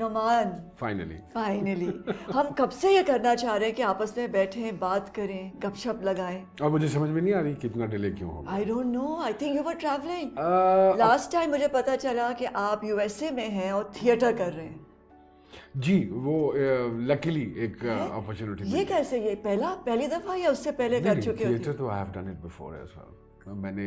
Noman, finally हम कब से ये करना चाह रहे हैं कि आपस में बैठें, बात करें, गपशप लगाएं. और मुझे समझ में नहीं आ रही कितना डिले क्यों हो गया. I don't know, I think you were travelling. Last time मुझे पता चला कि आप यूएसए में हैं और थिएटर कर रहे हैं. जी, वो लकीली एक अपॉर्चुनिटी. ये कैसे, ये पहली दफा या उससे पहले कर चुके हो? थिएटर तो I have done it before as well. मैंने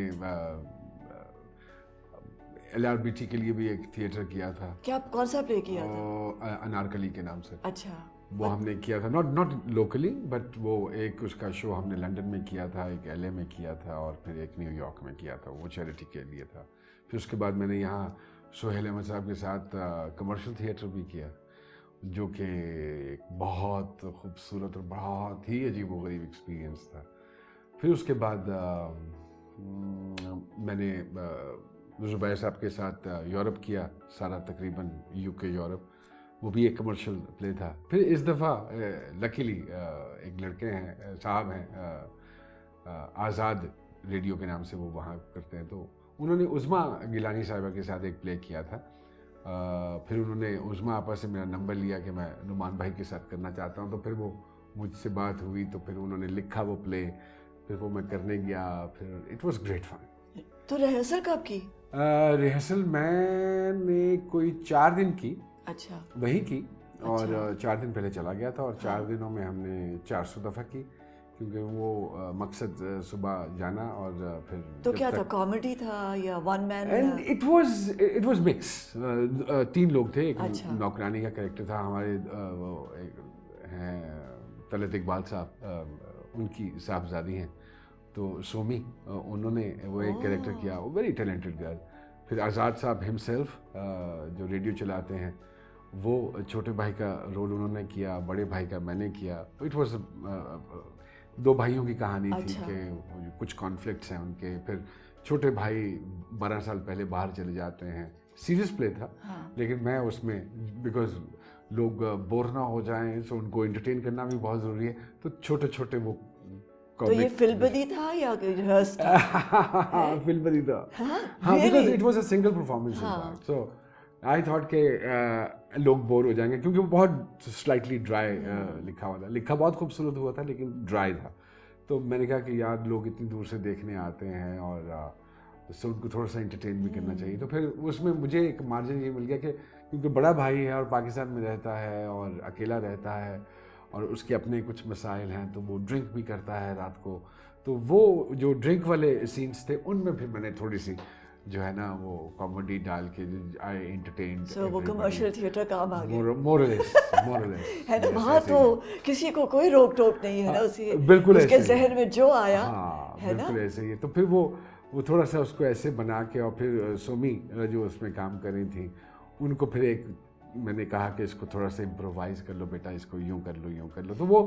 LRBT के लिए भी एक थिएटर किया था. क्या, कौन सा प्ले किया था? अनारकली के नाम से. अच्छा. वो हमने किया था, नॉट लोकली, बट वो एक उसका शो हमने लंदन में किया था, एक LA में किया था और फिर एक न्यूयॉर्क में किया था. वो चैरिटी के लिए था. फिर उसके बाद मैंने यहाँ सोहेल अहमद साहब के साथ कमर्शियल थिएटर भी किया, जो कि एक बहुत खूबसूरत और बहुत ही अजीबोगरीब एक्सपीरियंस था. फिर उसके बाद मैंने ज़ुबैर साहब के साथ यूरोप किया सारा, तकरीबन UK यूरोप. वो भी एक कमर्शियल प्ले था. फिर इस दफ़ा लकीली एक लड़के हैं, साहब हैं, आज़ाद रेडियो के नाम से वो वहाँ करते हैं, तो उन्होंने उज़मा गिलानी साहिबा के साथ एक प्ले किया था. फिर उन्होंने उज़मा आपा से मेरा नंबर लिया कि मैं नुमान भाई के साथ करना चाहता हूँ. तो फिर वो मुझसे बात हुई, तो फिर उन्होंने लिखा वो प्ले, फिर वो मैं करने गया. फिर इट वाज ग्रेट फन. तो रिहर्सल कब की? रिहर्सल मैंने कोई 4 दिन की. अच्छा. वहीं की. और 4 दिन पहले चला गया था और 4 दिनों में हमने 400 दफ़ा की, क्योंकि वो मकसद सुबह जाना और फिर. तो क्या था, कॉमेडी था या one man? And it was mix. 3 लोग थे. एक नौकरानी का कैरेक्टर था हमारे, वो एक हैं तलत इकबाल साहब, उनकी साहबजादी हैं, तो सोमी, उन्होंने वो एक कैरेक्टर किया. वो वेरी टैलेंटेड गर्ल. फिर आज़ाद साहब हिमसेल्फ, जो रेडियो चलाते हैं, वो छोटे भाई का रोल उन्होंने किया, बड़े भाई का मैंने किया. इट वाज 2 भाइयों की कहानी थी कि कुछ कॉन्फ्लिक्ट्स हैं उनके. फिर छोटे भाई 12 साल पहले बाहर चले जाते हैं. सीरियस प्ले था. लेकिन मैं उसमें, बिकॉज लोग बोर ना हो जाएं, सो उनको एंटरटेन करना भी बहुत ज़रूरी है, तो छोटे छोटे वो. तो ये फिल्मबदी था या रिहर्स था? फिल्मबदी था. हाँ, because it was a single performance in fact. So I thought के लोग बोर हो जाएंगे, क्योंकि वो बहुत स्लाइटली ड्राई लिखा हुआ था. लिखा बहुत खूबसूरत हुआ था, लेकिन ड्राई था. तो मैंने कहा कि यार, लोग इतनी दूर से देखने आते हैं और सो उनको थोड़ा सा एंटरटेन भी करना चाहिए. तो फिर उसमें मुझे एक मार्जिन ये मिल गया कि क्योंकि बड़ा भाई है और पाकिस्तान में रहता है और अकेला रहता है और उसके अपने कुछ मसाइल हैं, तो वो ड्रिंक भी करता है रात को. तो वो जो ड्रिंक वाले सीन्स थे, उनमें फिर मैंने थोड़ी सी जो है ना वो कॉमेडी डाल के आई एंटरटेन. सो वो कमर्शियल थिएटर काम आ गया. मोरलेस है ना. वहाँ तो किसी को कोई रोक टोक नहीं है ना. उसी बिल्कुल उसके जहन में जो आया. हाँ, है ना. बिल्कुल ऐसे ही. तो फिर वो थोड़ा सा उसको ऐसे बना के, और फिर सोमी जो उसमें काम कर रही थी, उनको फिर एक मैंने कहा कि इसको थोड़ा सा इम्प्रोवाइज कर लो बेटा, इसको यूँ कर लो, यूँ कर लो. तो वो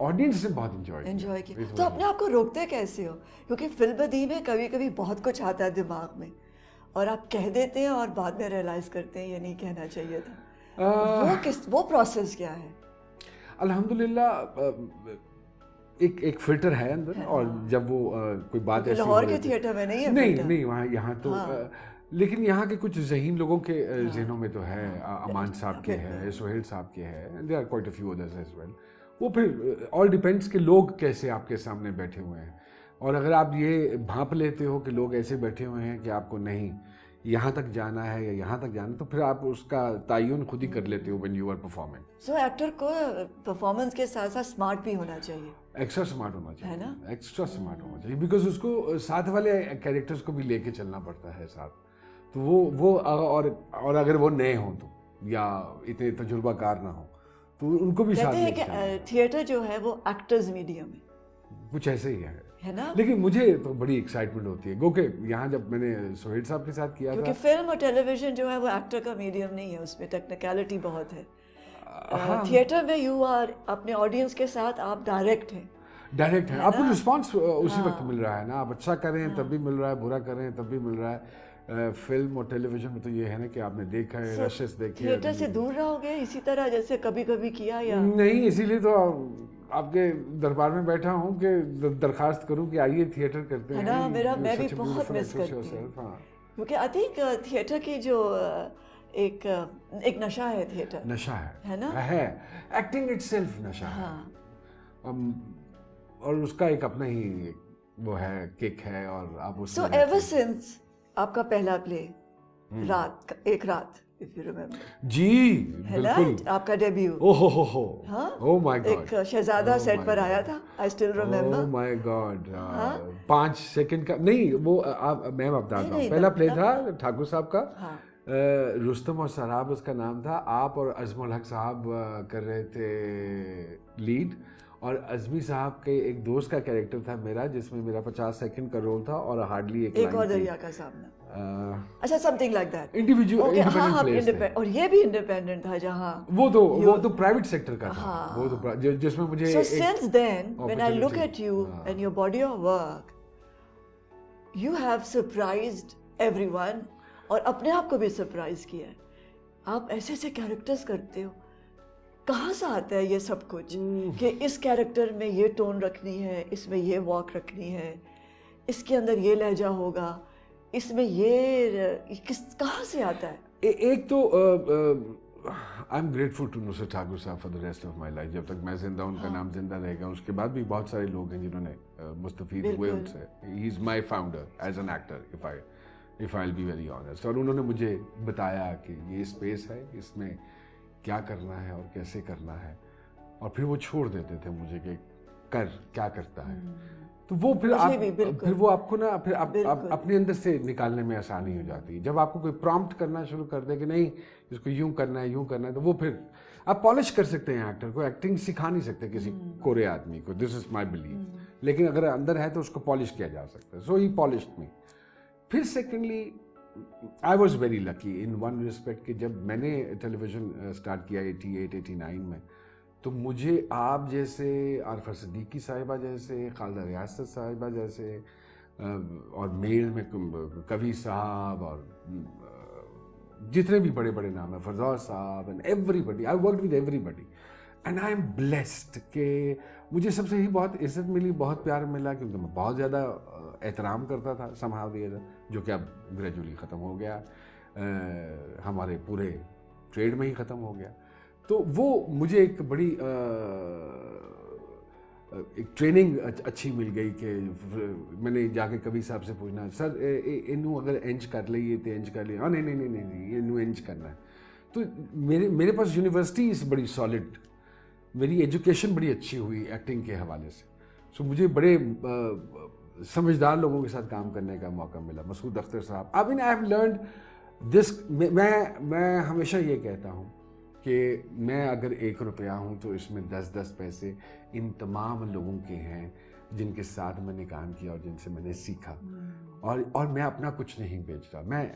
ऑडियंस ने बहुत एंजॉय किया. तो अपने आप को रोकते कैसे हो? क्योंकि फिल्मबदी में कभी कभी बहुत कुछ आता है दिमाग में और आप कह देते हैं और बाद में रियलाइज करते हैं ये नहीं कहना चाहिए था. वो प्रोसेस क्या है? अल्हम्दुलिल्लाह एक फिल्टर है अंदर. और जब वो कोई बात ऐसी, लाहौर के थिएटर में नहीं है. नहीं वहाँ, यहाँ तो लेकिन यहाँ के कुछ ज़हीन लोगों के जहनों में तो है. अमान साहब के है, सोहेल साहब के है, there are quite a few others as well. वो फिर ऑल डिपेंड्स कि लोग कैसे आपके सामने बैठे हुए हैं. और अगर आप ये भांप लेते हो कि लोग ऐसे बैठे हुए हैं कि आपको नहीं यहाँ तक जाना है या यहाँ तक जाना, तो फिर आप उसका तयन खुद ही कर लेते हो when you are performing. So actor को परफॉर्मेंस के साथ साथ स्मार्ट भी होना चाहिए. एक्स्ट्रा स्मार्ट होना चाहिए, है ना. एक्स्ट्रा स्मार्ट होना चाहिए, बिकॉज उसको साथ वाले कैरेक्टर्स को भी लेके चलना पड़ता है साथ. तो वो और अगर वो नए हों तो, या इतने तजुर्बाकार ना हो, तो उनको भी साथ लेके चलना. कहते हैं कि थिएटर जो है वो एक्टर्स मीडियम है. कुछ ऐसे ही है ना. लेकिन मुझे तो बड़ी एक्साइटमेंट होती है, क्योंकि यहाँ जब मैंने सोहेल साहब के साथ किया था, क्योंकि फिल्म और टेलीविजन जो है वो एक्टर का मीडियम नहीं है, उसमें टेक्निकलिटी बहुत है. थिएटर में यू आर अपने ऑडियंस के साथ, आप डायरेक्ट हैं. आपको रिस्पॉन्स उसी वक्त मिल रहा है ना. आप अच्छा करें तब भी मिल रहा है, बुरा करें तब भी मिल रहा है. फिल्म और टेलीविजन में तो ये है ना कि आपने देखा है, रशेस देखे. थिएटर से दूर रहोगे इसी तरह जैसे कभी कभी किया या नहीं? इसीलिए तो आपके दरबार में बैठा हूँ कि दरखास्त करूँ कि आइए थिएटर करते हैं ना. मैं भी बहुत मिस करती हूँ, क्योंकि आई थिंक थिएटर की जो ایک نشہ ہے تھیٹر. نشہ ہے نا؟ ہے ایکٹنگ اٹ سیلف نشہ ہے. اور اس کا ایک اپنا ہی وہ ہے کک ہے اور آپ اس سو ایور سنس آپ کا پہلا پلے رات ایک رات if you remember. جی بالکل آپ کا ڈیبیو. او مائی گاڈ ایک شہزادہ سیٹ پر آیا تھا. I still remember. O my God 5 second کا نہیں وہ میں بتاتا ہوں. پہلا پلے تھا ٹھاکر صاحب کا, رستم اور سراب اس کا نام تھا. آپ اور عزم الحق صاحب کر رہے تھے لیڈ, اور عزمی صاحب کے ایک دوست کا کیریکٹر تھا میرا جس میں میرا 50 سیکنڈ کا رول تھا اور ہارڈلی ایک اور دریا کا سامنا. اچھا some thing like that. Individual اور یہ بھی انڈیپینڈنٹ تھا جہاں وہ تو پرائیویٹ سیکٹر کا تھا, وہ تو جس میں مجھے. So since then when I look at you and your body of work, you have surprised everyone اور اپنے آپ کو بھی سرپرائز کیا ہے. آپ ایسے ایسے کیریکٹرز کرتے ہو, کہاں سے آتا ہے یہ سب کچھ کہ اس کیریکٹر میں یہ ٹون رکھنی ہے, اس میں یہ واک رکھنی ہے, اس کے اندر یہ لہجہ ہوگا, اس میں یہ کہاں سے آتا ہے؟ ایک تو آئی ایم گریٹفل ٹو نصرت ٹھاکر صاحب for the rest of my life. جب تک میں زندہ ہوں ان کا نام زندہ رہے گا. اس کے بعد بھی بہت سارے لوگ ہیں جنہوں نے مستفید ہوئے ان سے. He is my founder as an actor if I'll be very honest. اور انہوں نے مجھے بتایا کہ یہ اسپیس ہے, اس میں کیا کرنا ہے اور کیسے کرنا ہے, اور پھر وہ چھوڑ دیتے تھے مجھے کہ کیا کرتا ہے. تو وہ پھر وہ آپ کو نا پھر اپنے اندر سے نکالنے میں آسانی ہو جاتی ہے. جب آپ کو کوئی پرومپٹ کرنا شروع کر دے کہ نہیں اس کو یوں کرنا ہے تو وہ پھر آپ پالش کر سکتے ہیں ایکٹر کو. ایکٹنگ سکھا نہیں سکتے کسی کورے آدمی کو, دس از مائی بلیف. لیکن اگر اندر ہے تو اس کو پالش کیا جا سکتا ہے. سو ہی پالشڈ می. پھر secondly I was very lucky in one respect کہ جب میں نے ٹیلی ویژن اسٹارٹ کیا 88-89 میں, تو مجھے آپ جیسے, عارفہ صدیقی صاحبہ جیسے, خالدہ ریاست صاحبہ جیسے, اور میل میں کوی صاحب اور جتنے بھی بڑے بڑے نام ہیں, فردوس صاحب, and everybody, I work with everybody, and I am blessed کہ مجھے سب سے ہی بہت عزت ملی, بہت پیار ملا, کیونکہ میں بہت زیادہ احترام کرتا تھا somehow the other, جو کہ اب گریجولی ختم ہو گیا, ہمارے پورے ٹریڈ میں ہی ختم ہو گیا. تو وہ مجھے ایک بڑی ایک ٹریننگ اچھی مل گئی کہ میں نے جا کے کبھی صاحب سے پوچھنا, سر انہوں اگر انچ کر لیے تو انچ کر لیے, ہاں نہیں انہوں انچ کرنا ہے. تو میرے پاس یونیورسٹیز بڑی سالڈ, میری ایجوکیشن بڑی اچھی ہوئی ایکٹنگ کے حوالے سے. سو مجھے بڑے سمجھدار لوگوں کے ساتھ کام کرنے کا موقع ملا. مسعود اختر صاحب, آئی مین آئی ہیو لرنڈ دس. میں ہمیشہ یہ کہتا ہوں کہ میں اگر 1 روپیہ ہوں تو اس میں 10 پیسے ان تمام لوگوں کے ہیں جن کے ساتھ میں نے کام کیا اور جن سے میں نے سیکھا. اور میں اپنا کچھ نہیں بیچ رہا, میں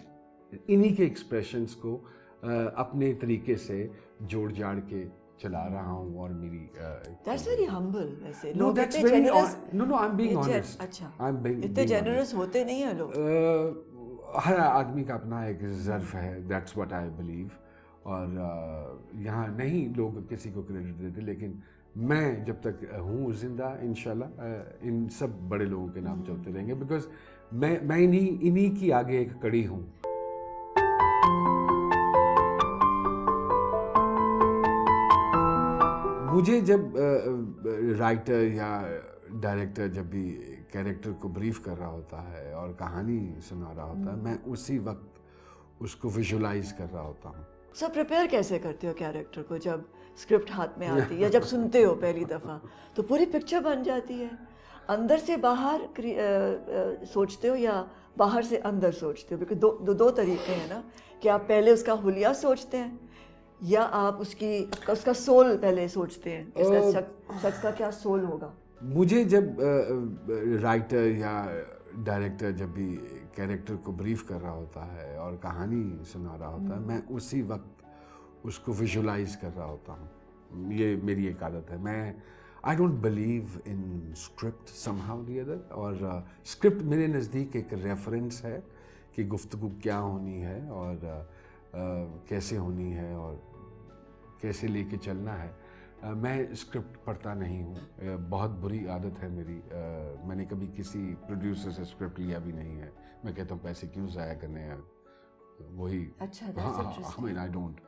انہی کے ایکسپریشنز کو اپنے طریقے سے جوڑ جاڑ کے چلا رہا ہوں. اور میری That's very humble ویسے. No, that's very no, I'm being honest. اچھا, I'm being اتنے جنرس ہوتے نہیں ہیں لوگ. ہر آدمی کا اپنا ایک ظرف ہے, that's what I believe. اور یہاں نہیں لوگ کسی کو کریڈٹ دیتے, لیکن میں جب تک ہوں زندہ انشاءاللہ ان سب بڑے لوگوں کے نام چلتے رہیں گے, بیکاز میں انہی کی آگے ایک کڑی ہوں. مجھے جب رائٹر یا ڈائریکٹر جب بھی کیریکٹر کو بریف کر رہا ہوتا ہے اور کہانی سنا رہا ہوتا ہے, میں اسی وقت اس کو ویژولائز کر رہا ہوتا ہوں. سر پریپیئر کیسے کرتے ہو کیریکٹر کو جب اسکرپٹ ہاتھ میں آتی ہے یا جب سنتے ہو پہلی دفعہ تو پوری پکچر بن جاتی ہے؟ اندر سے باہر سوچتے ہو یا باہر سے اندر سوچتے ہو؟ کیونکہ دو طریقے ہیں نا, کہ آپ پہلے اس کا حلیہ سوچتے ہیں یا آپ اس کا سول پہلے سوچتے ہیں, اس کا شخص کا کیا سول ہوگا. مجھے جب رائٹر یا ڈائریکٹر جب بھی کیریکٹر کو بریف کر رہا ہوتا ہے اور کہانی سنا رہا ہوتا ہے, میں اسی وقت اس کو ویژولائز کر رہا ہوتا ہوں. یہ میری ایک عادت ہے. میں I don't believe in script somehow the other. اور اسکرپٹ میرے نزدیک ایک ریفرنس ہے کہ گفتگو کیا ہونی ہے اور کیسے ہونی ہے اور کیسے لے کے چلنا ہے. میں اسکرپٹ پڑھتا نہیں ہوں, بہت بری عادت ہے میری. میں نے کبھی کسی پروڈیوسر سے اسکرپٹ لیا بھی نہیں ہے. میں کہتا ہوں پیسے کیوں ضائع کرنے ہیں, وہی اچھا, that's interesting. I mean I don't